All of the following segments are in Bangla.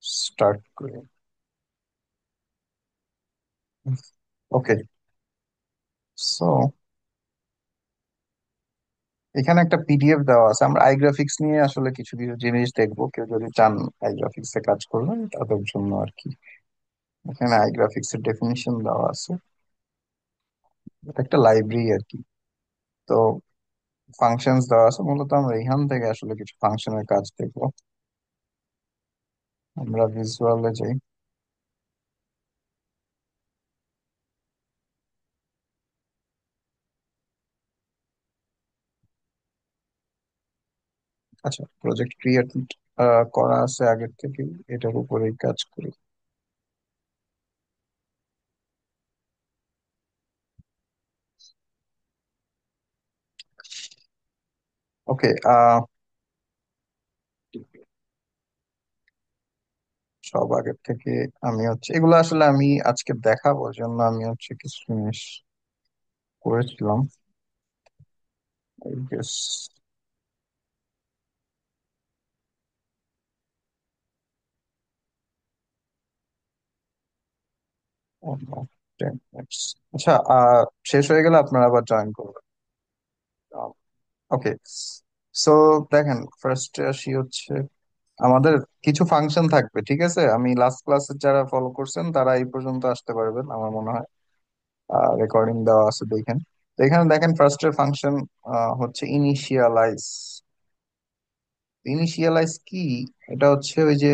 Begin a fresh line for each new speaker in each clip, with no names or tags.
স্টার্ট করি। ওকে, সো এখানে একটা পিডিএফ দেওয়া আছে। আমরা আই গ্রাফিক্স নিয়ে আসলে কিছু কিছু জিনিস দেখবো, কেউ যদি চান আই গ্রাফিক্স এ কাজ করবেন তাদের জন্য আর কি। এখানে আই গ্রাফিক্স এর ডেফিনিশন দেওয়া আছে। এটা একটা লাইব্রেরি আর কি। তো ফাংশনস দেওয়া আছে, মূলত আমরা এখান থেকে আসলে কিছু ফাংশনের কাজ দেখবো। আমরা ভিজুয়ালে যাই। আচ্ছা, প্রজেক্ট ক্রিয়েট করা আছে আগের থেকে, এটার উপরেই কাজ করি। ওকে, সব আগের থেকে। আমি হচ্ছে এগুলো আসলে আমি আজকে দেখাবো জন্য আমি হচ্ছে কিছু জিনিস করেছিলাম। I guess one more 10 minutes। আচ্ছা, শেষ হয়ে গেলে আপনারা আবার জয়েন করবেন। ওকে, সো দেখেন, ফার্স্ট আসি হচ্ছে আমাদের কিছু ফাংশন থাকবে, ঠিক আছে? আমি লাস্ট ক্লাসে যারা ফলো করছেন তারা এই পর্যন্ত আসতে পারবেন আমার মনে হয়। রেকর্ডিং দেওয়া আছে দেখেন। তো এখানে দেখেন ফার্স্টের ফাংশন হচ্ছে ইনিশিয়ালাইজ। ইনিশিয়ালাইজ কি? এটা হচ্ছে ওই যে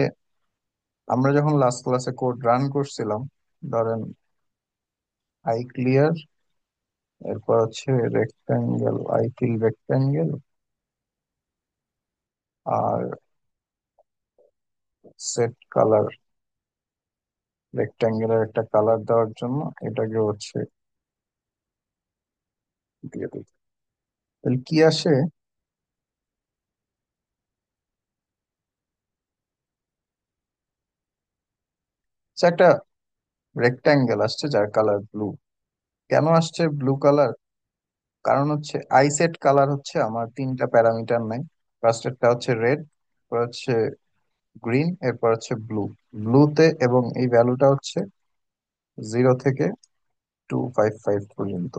আমরা যখন লাস্ট ক্লাসে কোড রান করছিলাম, ধরেন আই ক্লিয়ার, এরপর হচ্ছে রেক্টাঙ্গেল, আই ফিল রেক্টাঙ্গেল, আর সেট কালার, রেক্টাঙ্গেলের একটা কালার দেওয়ার জন্য এটাকে হচ্ছে দিয়ে দিই। তাহলে কি আসে? যে একটা রেক্টাঙ্গেল আসছে যার কালার ব্লু। কেন আসছে ব্লু কালার? কারণ হচ্ছে আই সেট কালার হচ্ছে আমার তিনটা প্যারামিটার নাই। ফার্স্টেরটা হচ্ছে রেড, এরপর হচ্ছে গ্রিন, এরপর হচ্ছে ব্লু। ব্লুতে এবং এই ভ্যালুটা হচ্ছে 0 থেকে 255 পর্যন্ত।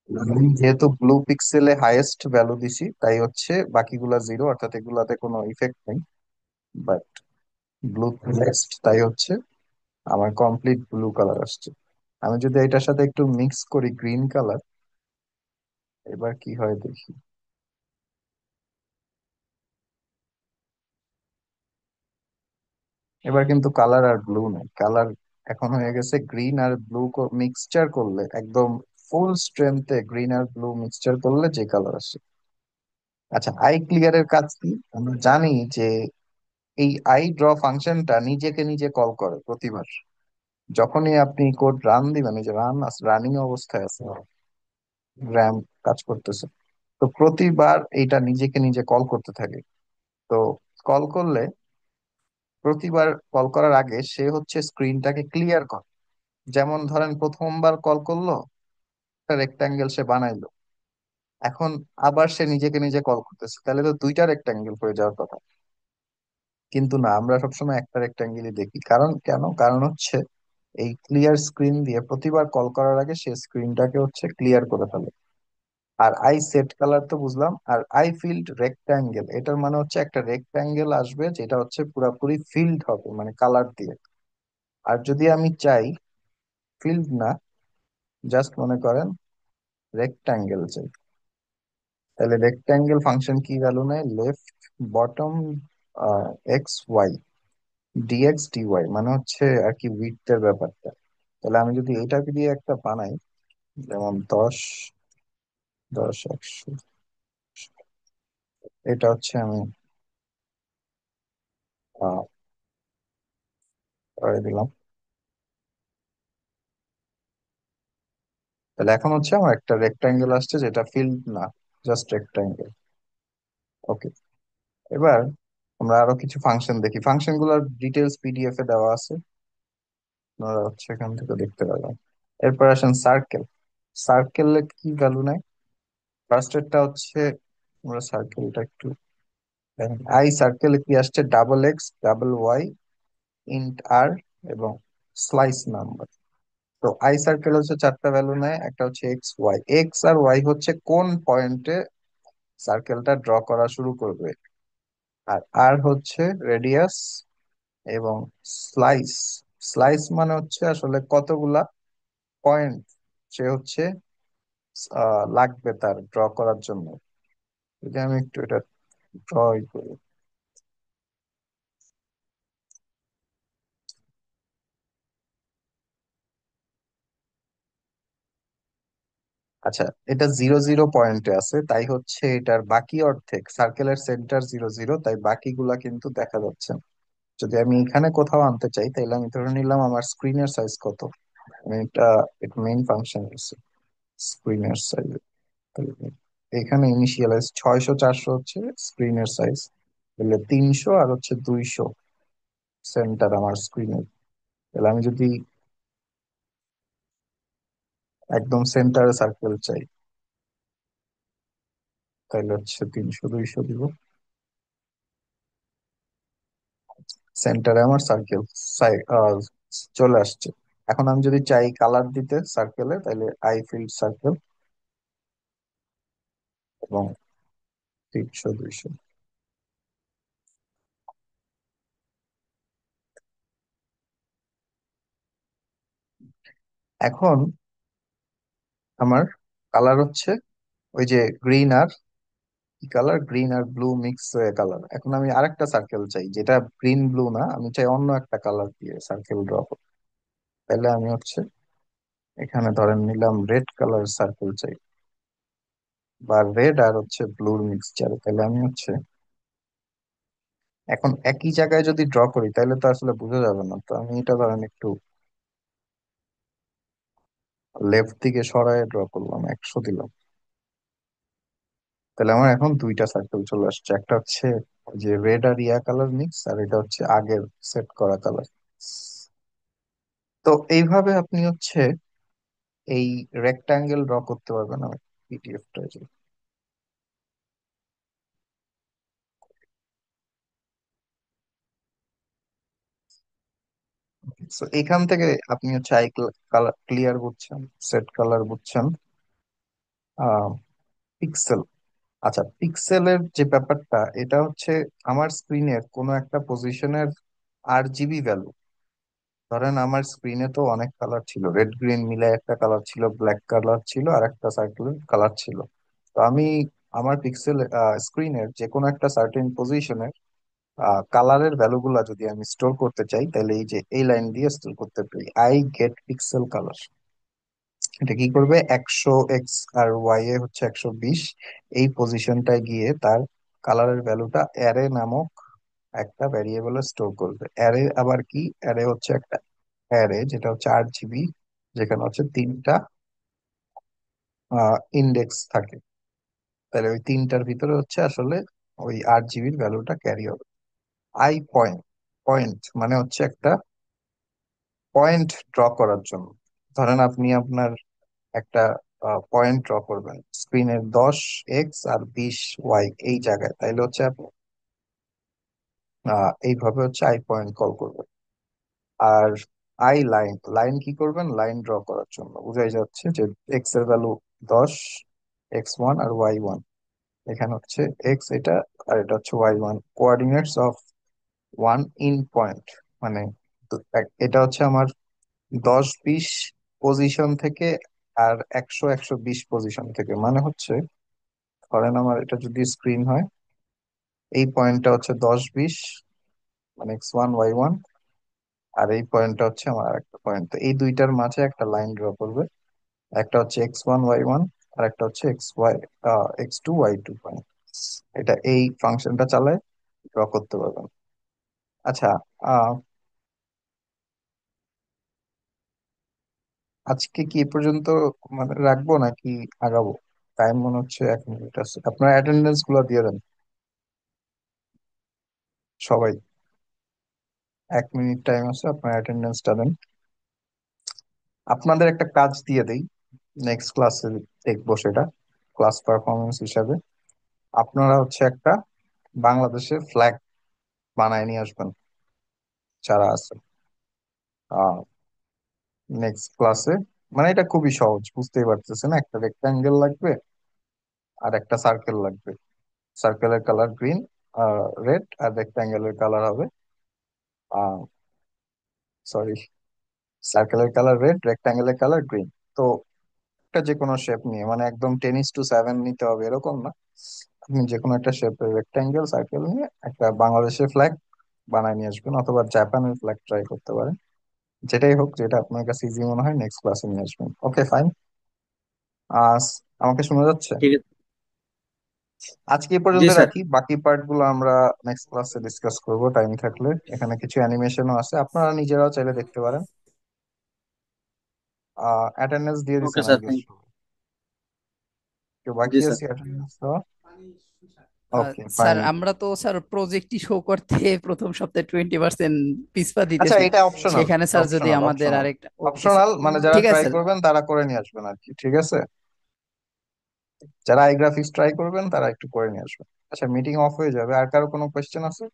আমি যেহেতু ব্লু পিক্সেলে হাইয়েস্ট ভ্যালু দিছি, তাই হচ্ছে বাকিগুলা জিরো, অর্থাৎ এগুলাতে কোনো ইফেক্ট নেই। বাট ব্লু হাইয়েস্ট, তাই হচ্ছে আমার কমপ্লিট ব্লু কালার আসছে। আমি যদি এটার সাথে একটু মিক্স করি গ্রিন কালার, এবার কি হয় দেখি। এবার কিন্তু কালার আর ব্লু নেই, কালার এখন হয়ে গেছে গ্রিন আর ব্লু। মিক্সচার করলে একদম ফুল স্ট্রেংথে গ্রিন আর ব্লু মিক্সচার করলে যে কালার আসে। আচ্ছা, আই ক্লিয়ারের কাজ কি? আমরা জানি যে এই আই ড্র ফাংশনটা নিজেকে নিজে কল করে প্রতিবার যখনই আপনি কোড রান দিবেন। এই যে রানিং অবস্থায় আছে, র্যাম কাজ করতেছে, তো প্রতিবার এইটা নিজেকে নিজে কল করতে থাকে। তো কল করলে প্রতিবার কল করার আগে সে হচ্ছে স্ক্রিনটাকে ক্লিয়ার করে। যেমন ধরেন প্রথমবার কল করলো, একটা রেক্টাঙ্গেল সে বানাইলো, এখন আবার সে নিজেকে নিজে কল করতেছে, তাহলে তো দুইটা রেক্টাঙ্গেল হয়ে যাওয়ার কথা। কিন্তু না, আমরা সবসময় একটা রেক্টাঙ্গেলই দেখি। কারণ কেন? কারণ হচ্ছে এই ক্লিয়ার স্ক্রিন দিয়ে প্রতিবার কল করার আগে সে স্ক্রিনটাকে হচ্ছে ক্লিয়ার করে ফেলে। আর আই সেট কালার তো বুঝলাম, আর আই ফিল্ড রেক্টাঙ্গেল এটার মানে হচ্ছে একটা রেক্টাঙ্গেল আসবে যেটা হচ্ছে পুরাপুরি ফিল্ড হবে মানে কালার দিয়ে। আর যদি আমি চাই ফিল্ড না, জাস্ট মনে করেন রেক্টাঙ্গেল চাই, তাহলে রেক্টাঙ্গেল ফাংশন কি ভ্যালু নেয়? Left bottom X Y, dx dy, মানে হচ্ছে আর কি উইডথের ব্যাপারটা। তাহলে আমি যদি এটাকে দিয়ে একটা বানাই, যেমন 10, 10, 100, এটা হচ্ছে আমি আহ, করে দিলাম। তাহলে এখন হচ্ছে আমার একটা রেক্টাঙ্গেল আসছে যেটা ফিল্ড না, জাস্ট রেক্টাঙ্গেল। ওকে, এবার আমরা আরো কিছু ফাংশন দেখি। ফাংশন গুলোর ডিটেলস পিডিএফ এ দেওয়া আছে, আপনারা হচ্ছে এখান থেকে দেখতে পাবেন। এরপর আসেন সার্কেল। সার্কেলে কি ভ্যালু নেয়? ফার্স্ট এরটা হচ্ছে, আমরা সার্কেলটা একটু আই সার্কেলে কি আসছে? Double X, double Y, int R, এবং স্লাইস নাম্বার। তো আই সার্কেল হচ্ছে চারটা ভ্যালু নেয়, একটা হচ্ছে এক্স ওয়াই। এক্স আর ওয়াই হচ্ছে কোন পয়েন্টে সার্কেলটা ড্র করা শুরু করবে, আর আর হচ্ছে রেডিয়াস, এবং স্লাইস, স্লাইস মানে হচ্ছে আসলে কতগুলা পয়েন্ট সে হচ্ছে লাগবে তার ড্র করার জন্য। যদি আমি একটু এটা ড্র করি। আচ্ছা, এটা জিরো জিরো পয়েন্টে আছে, তাই হচ্ছে এটার বাকি অর্ধেক, সার্কেলের সেন্টার জিরো জিরো, তাই বাকিগুলা কিন্তু দেখা যাচ্ছে না। যদি আমি এখানে কোথাও আনতে চাই, তাহলে আমি ধরে নিলাম আমার স্ক্রিনের সাইজ কত। আমি এটা মেইন ফাংশন আছে, স্ক্রিনের সাইজ। এখানে ইনিশিয়ালাইজ 600 400 হচ্ছে স্ক্রিনের সাইজ, তাহলে 300 আর হচ্ছে 200 সেন্টার আমার স্ক্রিনের। তাহলে আমি যদি একদম সেন্টারে সার্কেল চাই, তাহলে হচ্ছে 300 200 দিব। সেন্টারে আমার সার্কেল চলে আসছে। এখন আমি যদি চাই কালার দিতে সার্কেলে, তাহলে আই ফিল্ড সার্কেল এবং 300 200। এখন আমার কালার হচ্ছে ওই যে গ্রিন আর কি কালার, গ্রিন আর ব্লু মিক্স কালার। এখন আমি আরেকটা সার্কেল চাই যেটা গ্রিন ব্লু না, আমি চাই অন্য একটা কালার দিয়ে সার্কেল ড্র করতে। তাহলে আমি হচ্ছে এখানে ধরেন নিলাম রেড কালার সার্কেল চাই, বা রেড আর হচ্ছে ব্লুর মিক্সচার। তাহলে আমি হচ্ছে এখন একই জায়গায় যদি ড্র করি তাহলে তো আসলে বোঝা যাবে না, তো আমি এটা ধরেন একটু লেফট দিকে সরায় ড্র করলাম, 100 দিলাম। তাহলে আমার এখন দুইটা সার্কেল চলে আসছে, একটা হচ্ছে ওই যে রেড আর ইয়া কালার মিক্স, আর এটা হচ্ছে আগের সেট করা কালার। তো এইভাবে আপনি হচ্ছে এই রেক্টাঙ্গেল ড্র করতে পারবেন আমার পিডিএফটা। তো এখান থেকে আপনি হচ্ছে আই কালার ক্লিয়ার বুঝছেন, সেট কালার বুঝছেন, আহ পিক্সেল। আচ্ছা, পিক্সেলের যে ব্যাপারটা, এটা হচ্ছে আমার স্ক্রিনের কোনো একটা পজিশনের আর জিবি ভ্যালু। ধরেন আমার স্ক্রিনে তো অনেক কালার ছিল, রেড গ্রিন মিলে একটা কালার ছিল, ব্ল্যাক কালার ছিল, আর একটা সার্কেলের কালার ছিল। তো আমি আমার পিক্সেল স্ক্রিনের যে কোনো একটা সার্টেন পজিশনের কালারের ভ্যালুগুলা যদি আমি স্টোর করতে চাই, তাহলে এই যে এই লাইন দিয়ে স্টোর করতে পারি, আই গেট পিক্সেল কালার। এটা কি করবে, 100 এক্স আর ওয়াই এ হচ্ছে 120, এই পজিশনটায় গিয়ে তার কালারের ভ্যালুটা অ্যারে নামক একটা ভ্যারিয়েবলে স্টোর করবে। অ্যারে আবার কি, অ্যারে হচ্ছে একটা অ্যারে যেটা হচ্ছে 8 জিবি, যেখানে হচ্ছে তিনটা ইন্ডেক্স থাকে। তাহলে ওই তিনটার ভিতরে হচ্ছে আসলে ওই 8 জিবির ভ্যালুটা ক্যারি হবে। আই পয়েন্ট, পয়েন্ট মানে হচ্ছে একটা পয়েন্ট ড্র করার জন্য। ধরেন আপনি আপনার একটা পয়েন্ট ড্র করবেন স্ক্রিনের 10 এক্স আর 20 ওয়াই এই জায়গায়, তাইলে হচ্ছে আপনি এইভাবে হচ্ছে আই পয়েন্ট কল করবেন। আর আই লাইন, লাইন কি করবেন, লাইন ড্র করার জন্য বোঝাই যাচ্ছে যে এক্স এর ভ্যালু 10, x1 আর y1। এখানে হচ্ছে এক্স এটা, আর এটা হচ্ছে y1, coordinates of one in point. মানে এটা হচ্ছে আমার 10 20 পজিশন থেকে, আর 100 120 পজিশন থেকে। মানে হচ্ছে ধরেন আমার এটা যদি স্ক্রিন হয়, এই পয়েন্টটা হচ্ছে 10 20, মানে x1 y1, আর এই পয়েন্টটা হচ্ছে আমার আরেকটা পয়েন্ট। তো এই দুইটার মাঝে একটা লাইন ড্র করবে, একটা হচ্ছে x1 y1, আর একটা হচ্ছে x2 y2 পয়েন্ট। এটা এই ফাংশনটা চালায় ড্র করতে পারবেন। আচ্ছা, আহ আজকে কি এ পর্যন্ত মানে রাখবো নাকি আগাবো? টাইম মনে হচ্ছে 1 মিনিট আছে, আপনার অ্যাটেন্ডেন্স গুলো দিয়ে দেন সবাই। 1 মিনিট টাইম আছে, আপনার অ্যাটেন্ডেন্সটা দেন। আপনাদের একটা কাজ দিয়ে দেই, নেক্সট ক্লাসে দেখবো সেটা ক্লাস পারফরমেন্স হিসাবে। আপনারা হচ্ছে একটা বাংলাদেশে ফ্ল্যাগ বানায় নিয়ে আসবেন যারা আছে। নেক্সট ক্লাসে, মানে এটা খুবই সহজ, বুঝতেই পারতেছেন, একটা রেক্টাঙ্গেল লাগবে আর একটা সার্কেল লাগবে। সার্কেলের কালার গ্রিন, রেড, আর রেক্টাঙ্গেলের কালার হবে, সরি, সার্কেলের কালার রেড, রেক্টাঙ্গেলের কালার গ্রিন। তো একটা যে কোনো শেপ নিয়ে, মানে একদম 10:7 নিতে হবে এরকম না, আপনি যে কোনো একটা শেপের রেক্টাঙ্গেল সার্কেল নিয়ে একটা বাংলাদেশের ফ্ল্যাগ বানায় নিয়ে আসবেন, অথবা জাপানের ফ্ল্যাগ ট্রাই করতে পারেন। যেটাই হোক, যেটা আপনার কাছে ইজি মনে হয় নেক্সট ক্লাসে নিয়ে আসবেন। ওকে, ফাইন। আজ আমাকে শোনা যাচ্ছে?
ঠিক আছে।
আজকে এই
জি
পর্যন্ত
স্যার।
রাখি, বাকি পার্ট গুলো আমরা নেক্সট ক্লাসে ডিসকাস করবো টাইম থাকলে। এখানে কিছু অ্যানিমেশনও আছে, আপনারা নিজেরাও চাইলে দেখতে পারেন। অ্যাটেন্ডেন্স দিয়ে
ওকে
দিচ্ছেন আই
স্যার,
গেস।
থ্যাংক
কেউ
জি
বাকি
স্যার।
আছে অ্যাটেন্ডেন্স দেওয়া? ওকে,
স্যার
ফাইন।
আমরা তো স্যার প্রজেক্টই শো করতে প্রথম সপ্তাহে 20% পিছপা
আচ্ছা,
দিতেছি।
এটা অপশনাল।
সেখানে স্যার যদি
অপশনাল
আমাদের
অপশনাল
আরেকটা, ওকে স্যার।
অপশনাল, মানে যারা
ঠিক আছে
ট্রাই
স্যার।
করবেন তারা করে নিয়ে আসবেন আর কি, ঠিক আছে? যারা আই গ্রাফিক্স ট্রাই করবেন তারা একটু করে নিয়ে আসবেন। আচ্ছা, মিটিং অফ হয়ে যাবে, আর কারো কোনো কোয়েশ্চেন আছে?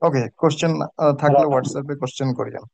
ওকে, কোশ্চেন থাকলে হোয়াটসঅ্যাপে কোশ্চেন করিয়েন।